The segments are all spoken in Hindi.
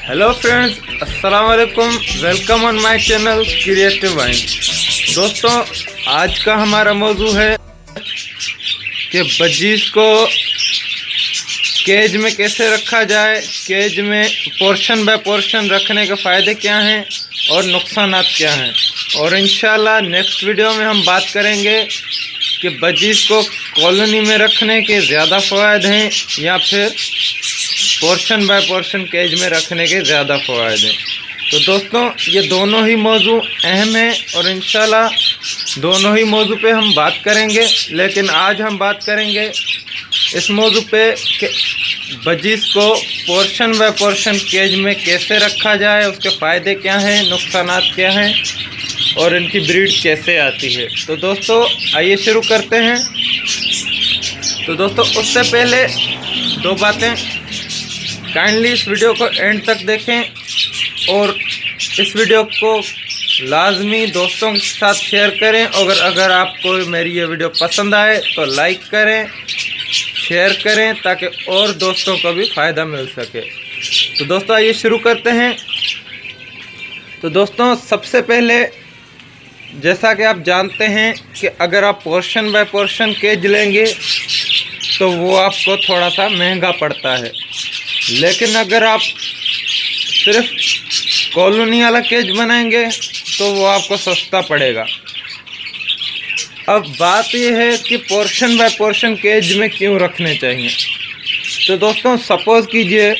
हेलो फ्रेंड्स, अस्सलाम वालेकुम। Welcome on my channel creative wind. दोस्तों, आज का हमारा मौजू है कि बजीज को केज में कैसे रखा जाए, केज में पोर्शन बाय पोर्शन रखने के फ़ायदे क्या हैं और नुकसानात क्या हैं। और इंशाल्लाह नेक्स्ट वीडियो में हम बात करेंगे कि बजीज को कॉलोनी में रखने के ज़्यादा फ़वाद हैं या फिर पोर्शन बाय पोर्शन केज में रखने के ज़्यादा फ़वाद हैं। तो दोस्तों, ये दोनों ही मौजू अहम हैं और इंशाल्लाह दोनों ही मौजू पे हम बात करेंगे। लेकिन आज हम बात करेंगे इस मौजू पे कि बजीज को पोर्शन बाय पोर्शन केज में कैसे रखा जाए, उसके फ़ायदे क्या हैं, नुकसानात क्या हैं और इनकी ब्रीड कैसे आती है। तो दोस्तों, आइए शुरू करते हैं। तो दोस्तों, उससे पहले दो बातें, काइंडली इस वीडियो को एंड तक देखें और इस वीडियो को लाजमी दोस्तों के साथ शेयर करें। अगर आपको मेरी ये वीडियो पसंद आए तो लाइक करें, शेयर करें ताकि और दोस्तों को भी फ़ायदा मिल सके। तो दोस्तों, आइए शुरू करते हैं। तो दोस्तों, सबसे पहले जैसा कि आप जानते हैं कि अगर आप पोर्शन बाय पोर्शन केज लेंगे तो वो आपको थोड़ा सा महंगा पड़ता है। लेकिन अगर आप सिर्फ कॉलोनी वाला केज बनाएंगे तो वो आपको सस्ता पड़ेगा। अब बात यह है कि पोर्शन बाय पोर्शन केज में क्यों रखने चाहिए। तो दोस्तों, सपोज़ कीजिए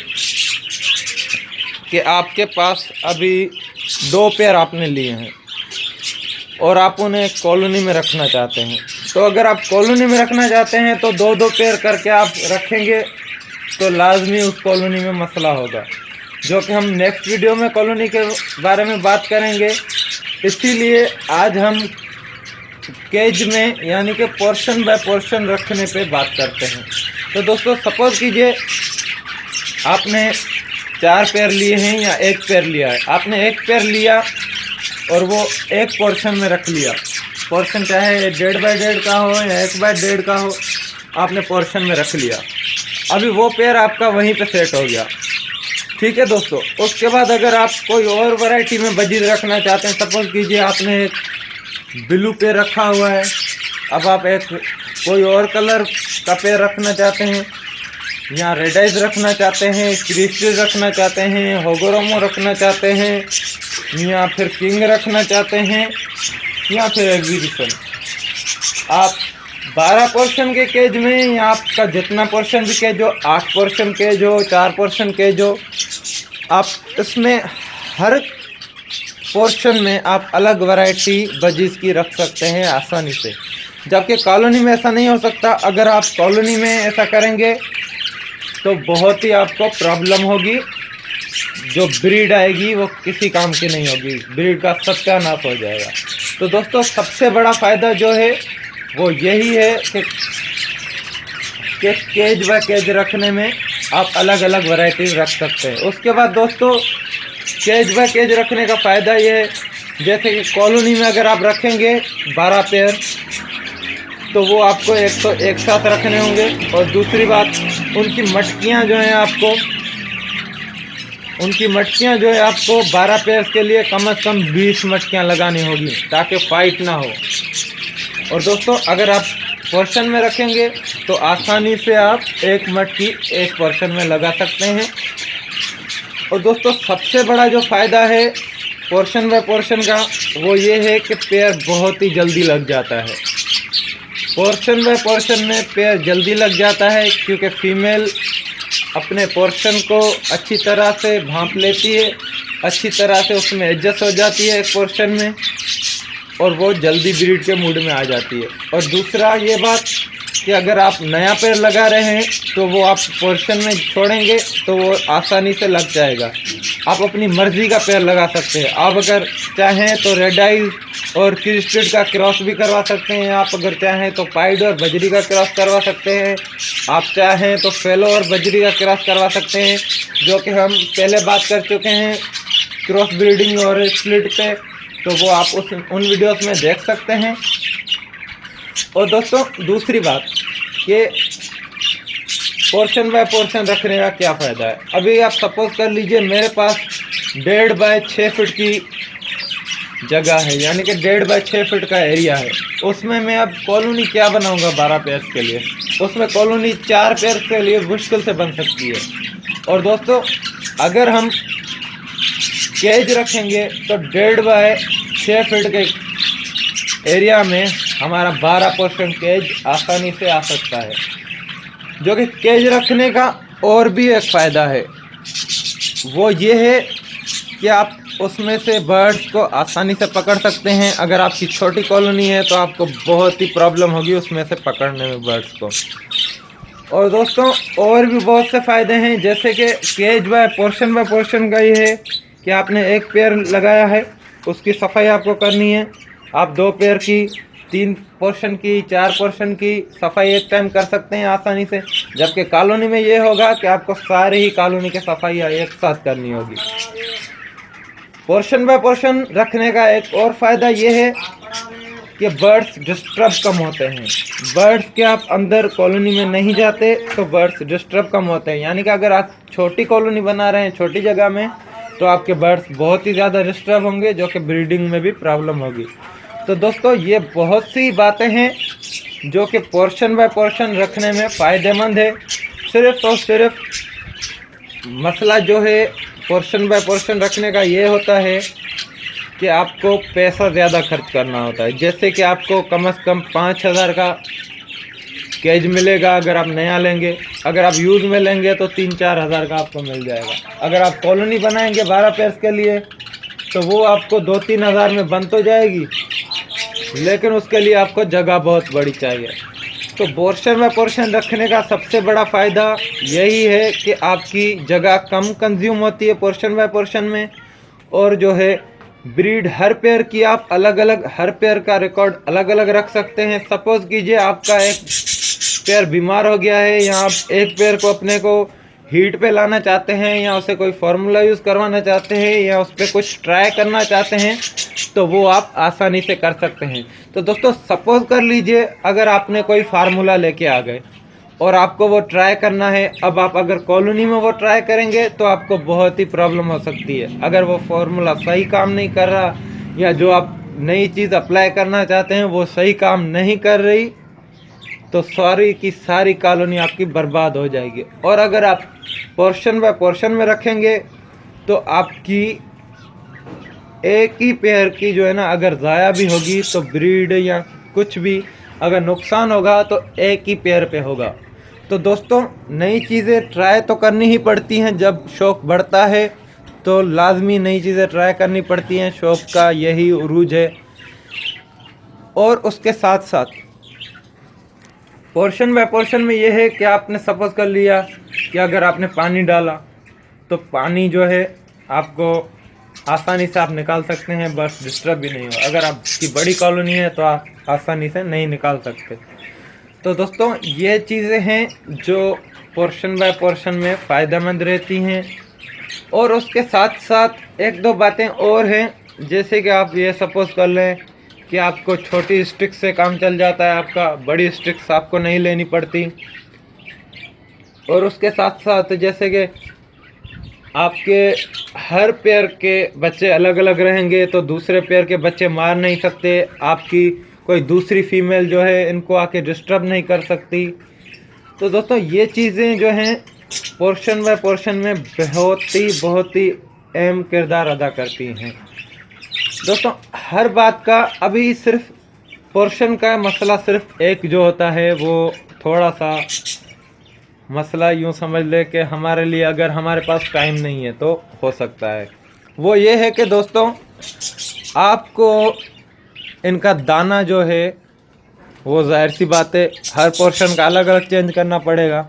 कि आपके पास अभी 2 पेयर आपने लिए हैं और आप उन्हें कॉलोनी में रखना चाहते हैं। तो अगर आप कॉलोनी में रखना चाहते हैं तो 2-2 पेयर करके आप रखेंगे तो लाजमी उस कॉलोनी में मसला होगा, जो कि हम नेक्स्ट वीडियो में कॉलोनी के बारे में बात करेंगे। इसीलिए आज हम केज में यानी कि पोर्शन बाय पोर्शन रखने पे बात करते हैं। तो दोस्तों, सपोज़ कीजिए आपने 4 पेयर लिए हैं या 1 पेयर लिया है। आपने 1 पेयर लिया और वो एक पोर्शन में रख लिया। पोर्शन चाहे 1.5 बाय 1.5 का हो या 1 बाय 1.5 का हो, आपने पोर्शन में रख लिया। अभी वो पेयर आपका वहीं पे सेट हो गया, ठीक है दोस्तों। उसके बाद अगर आप कोई और वैरायटी में बजीज रखना चाहते हैं, सपोज कीजिए आपने एक ब्लू पेयर रखा हुआ है, अब आप एक कोई और कलर का पेयर रखना चाहते हैं या रेड आइज रखना चाहते हैं, क्रिस्टल रखना चाहते हैं, होगोरोमो रखना चाहते हैं या फिर किंग रखना चाहते हैं या फिर एग्जीबिशन। आप 12 पोर्शन के केज में या आपका जितना पोर्शन भी केज हो, 8 पोर्शन केज हो, 4 पोर्शन केज हो, आप इसमें हर पोर्शन में आप अलग वैरायटी बजीज की रख सकते हैं आसानी से। जबकि कॉलोनी में ऐसा नहीं हो सकता। अगर आप कॉलोनी में ऐसा करेंगे तो बहुत ही आपको प्रॉब्लम होगी। जो ब्रीड आएगी वो किसी काम की नहीं होगी, ब्रीड का सत्यानाश हो जाएगा। तो दोस्तों, सबसे बड़ा फ़ायदा जो है वो यही है कि केज बाय केज रखने में आप अलग अलग वैरायटी रख सकते हैं। उसके बाद दोस्तों, केज बाय केज रखने का फ़ायदा ये है, जैसे कि कॉलोनी में अगर आप रखेंगे 12 पेयर तो वो आपको एक साथ रखने होंगे। और दूसरी बात, उनकी मटकियाँ जो हैं आपको 12 पेयर के लिए कम से कम 20 मटकियाँ लगानी होगी ताकि फाइट ना हो। और दोस्तों, अगर आप पोर्शन में रखेंगे तो आसानी से आप एक मटकी एक पोर्शन में लगा सकते हैं। और दोस्तों, सबसे बड़ा जो फ़ायदा है पोर्शन बाय पोर्शन का वो ये है कि पेयर बहुत ही जल्दी लग जाता है। पोर्शन बाय पोर्शन में पेयर जल्दी लग जाता है क्योंकि फीमेल अपने पोर्शन को अच्छी तरह से भांप लेती है, अच्छी तरह से उसमें एडजस्ट हो जाती है एक पोर्शन में और वो जल्दी ब्रीड के मूड में आ जाती है। और दूसरा ये बात कि अगर आप नया पेड़ लगा रहे हैं तो वो आप पोर्शन में छोड़ेंगे तो वो आसानी से लग जाएगा। आप अपनी मर्ज़ी का पेड़ लगा सकते हैं। आप अगर चाहें तो रेड आइज और क्रिस्टल का क्रॉस भी करवा सकते हैं। आप अगर चाहें तो पाइड और बजरी का क्रॉस करवा सकते हैं। आप चाहें तो फेलो और बजरी का क्रॉस करवा सकते हैं, जो कि हम पहले बात कर चुके हैं क्रॉस ब्रीडिंग और स्प्लिट पे। तो वो आप उन वीडियोस में देख सकते हैं। और दोस्तों, दूसरी बात कि पोर्शन बाय पोर्शन रखने का क्या फ़ायदा है। अभी आप सपोज कर लीजिए मेरे पास 1.5 बाय 6 फीट की जगह है, यानी कि 1.5 बाय 6 फीट का एरिया है। उसमें मैं अब कॉलोनी क्या बनाऊंगा 12 पेयर्स के लिए। उसमें कॉलोनी 4 पेयर्स के लिए मुश्किल से बन सकती है। और दोस्तों अगर हम केज रखेंगे तो 1.5 बाय 6 फीट के एरिया में हमारा 12 पोर्शन केज आसानी से आ सकता है। जो कि केज रखने का और भी एक फ़ायदा है, वो ये है कि आप उसमें से बर्ड्स को आसानी से पकड़ सकते हैं। अगर आपकी छोटी कॉलोनी है तो आपको बहुत ही प्रॉब्लम होगी उसमें से पकड़ने में बर्ड्स को। और दोस्तों और भी बहुत से फ़ायदे हैं, जैसे कि केज बाय पोर्शन का ये है कि आपने एक पेयर लगाया है, उसकी सफाई आपको करनी है। आप 2 पेयर की, 3 पोर्शन की, 4 पोर्शन की सफाई एक टाइम कर सकते हैं आसानी से। जबकि कॉलोनी में ये होगा कि आपको सारी ही कॉलोनी की सफाई एक साथ करनी होगी। पोर्शन बाय पोर्शन रखने का एक और फ़ायदा ये है कि बर्ड्स डिस्टर्ब कम होते हैं। बर्ड्स के आप अंदर कॉलोनी में नहीं जाते तो बर्ड्स डिस्टर्ब कम होते हैं। यानी कि अगर आप छोटी कॉलोनी बना रहे हैं छोटी जगह में तो आपके बर्ड्स बहुत ही ज़्यादा डिस्टर्ब होंगे, जो कि ब्रीडिंग में भी प्रॉब्लम होगी। तो दोस्तों ये बहुत सी बातें हैं जो कि पोर्शन बाय पोर्शन रखने में फ़ायदेमंद है। सिर्फ और सिर्फ मसला जो है पोर्शन बाय पोर्शन रखने का ये होता है कि आपको पैसा ज़्यादा खर्च करना होता है। जैसे कि आपको कम से कम 5,000 का केज मिलेगा अगर आप नया लेंगे। अगर आप यूज़ में लेंगे तो 3-4 हज़ार का आपको मिल जाएगा। अगर आप कॉलोनी बनाएंगे 12 पेयर्स के लिए तो वो आपको 2-3 हज़ार में बन तो जाएगी, लेकिन उसके लिए आपको जगह बहुत बड़ी चाहिए। तो पोर्शन बाय पोर्शन रखने का सबसे बड़ा फ़ायदा यही है कि आपकी जगह कम कंज्यूम होती है पोर्शन बाय पोर्शन में। और जो है ब्रीड हर पेयर की आप अलग अलग, हर पेयर का रिकॉर्ड अलग अलग रख सकते हैं। सपोज़ कीजिए आपका एक पेयर बीमार हो गया है, या आप एक पेयर को अपने को हीट पे लाना चाहते हैं, या उसे कोई फार्मूला यूज़ करवाना चाहते हैं, या उस पर कुछ ट्राई करना चाहते हैं, तो वो आप आसानी से कर सकते हैं। तो दोस्तों सपोज़ कर लीजिए अगर आपने कोई फार्मूला लेके आ गए और आपको वो ट्राई करना है। अब आप अगर कॉलोनी में वो ट्राई करेंगे तो आपको बहुत ही प्रॉब्लम हो सकती है। अगर वो फार्मूला सही काम नहीं कर रहा, या जो आप नई चीज़ अप्लाई करना चाहते हैं वो सही काम नहीं कर रही, तो सारी की सारी कॉलोनी आपकी बर्बाद हो जाएगी। और अगर आप पोर्शन बाय पोर्शन में रखेंगे तो आपकी एक ही पेयर की जो है ना, अगर ज़ाया भी होगी तो ब्रीड या कुछ भी अगर नुकसान होगा तो एक ही पेयर पे होगा। तो दोस्तों नई चीज़ें ट्राई तो करनी ही पड़ती हैं। जब शौक़ बढ़ता है तो लाजमी नई चीज़ें ट्राई करनी पड़ती हैं, शौक़ का यही उरूज है। और उसके साथ साथ पोर्शन बाय पोर्शन में ये है कि आपने सपोज कर लिया कि अगर आपने पानी डाला तो पानी जो है आपको आसानी से आप निकाल सकते हैं, बस डिस्टर्ब भी नहीं हो। अगर आपकी बड़ी कॉलोनी है तो आप आसानी से नहीं निकाल सकते। तो दोस्तों ये चीज़ें हैं जो पोर्शन बाय पोर्शन में फ़ायदेमंद रहती हैं। और उसके साथ साथ 1-2 बातें और हैं, जैसे कि आप ये सपोज़ कर लें कि आपको छोटी स्टिक से काम चल जाता है आपका, बड़ी स्टिक्स आपको नहीं लेनी पड़ती। और उसके साथ साथ जैसे कि आपके हर पेयर के बच्चे अलग अलग रहेंगे तो दूसरे पेयर के बच्चे मार नहीं सकते। आपकी कोई दूसरी फीमेल जो है इनको आके डिस्टर्ब नहीं कर सकती। तो दोस्तों ये चीज़ें जो हैं पोर्शन बाय पोर्शन में बहुत ही अहम किरदार अदा करती हैं। दोस्तों हर बात का अभी सिर्फ पोर्शन का मसला सिर्फ एक जो होता है वो थोड़ा सा मसला यूँ समझ ले कि हमारे लिए अगर हमारे पास टाइम नहीं है तो हो सकता है, वो ये है कि दोस्तों आपको इनका दाना जो है वो ज़ाहिर सी बात है हर पोर्शन का अलग अलग चेंज करना पड़ेगा।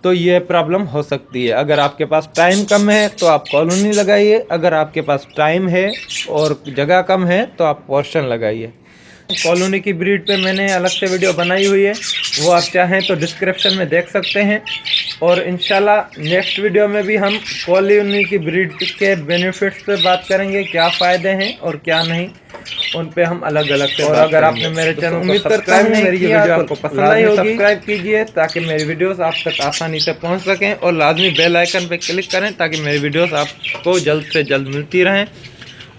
तो ये प्रॉब्लम हो सकती है। अगर आपके पास टाइम कम है तो आप कॉलोनी लगाइए, अगर आपके पास टाइम है और जगह कम है तो आप पोर्शन लगाइए। कॉलोनी की ब्रीड पे मैंने अलग से वीडियो बनाई हुई है, वो आप चाहें तो डिस्क्रिप्शन में देख सकते हैं। और इंशाल्लाह नेक्स्ट वीडियो में भी हम कॉलोनी की ब्रीड के बेनिफिट्स पे बात करेंगे, क्या फ़ायदे हैं और क्या नहीं। उन पे हम अलग अलग से और बात अगर करेंगे। आपने मेरे चैनल को उम्मीद करता सब्सक्राइब हूँ नहीं मेरी ये किया वीडियो तो आपको पसंद आई होगी। सब्सक्राइब कीजिए ताकि मेरी वीडियोस आप तक आसानी से पहुंच सकें, और लाजमी बेल आइकन पे क्लिक करें ताकि मेरी वीडियोस आपको जल्द से जल्द मिलती रहें।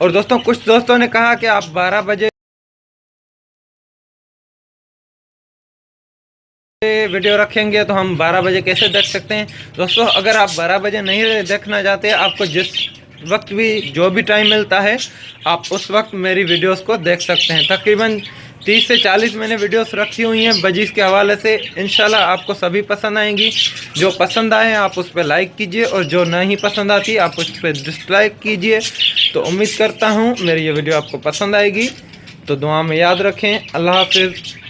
और दोस्तों, कुछ दोस्तों ने कहा कि आप 12 बजे वीडियो रखेंगे, तो हम 12 बजे कैसे देख सकते हैं। दोस्तों, अगर आप 12 बजे नहीं देखना चाहते, आपको जिस वक्त भी जो भी टाइम मिलता है आप उस वक्त मेरी वीडियोस को देख सकते हैं। तकरीबन 30 से 40 मैंने वीडियोस रखी हुई हैं बजीज के हवाले से। इंशाल्लाह आपको सभी पसंद आएंगी। जो पसंद आए आप उस पर लाइक कीजिए, और जो नहीं पसंद आती आप उस पर डिसलाइक कीजिए। तो उम्मीद करता हूँ मेरी ये वीडियो आपको पसंद आएगी। तो दुआ में याद रखें। अल्लाह हाफिज़।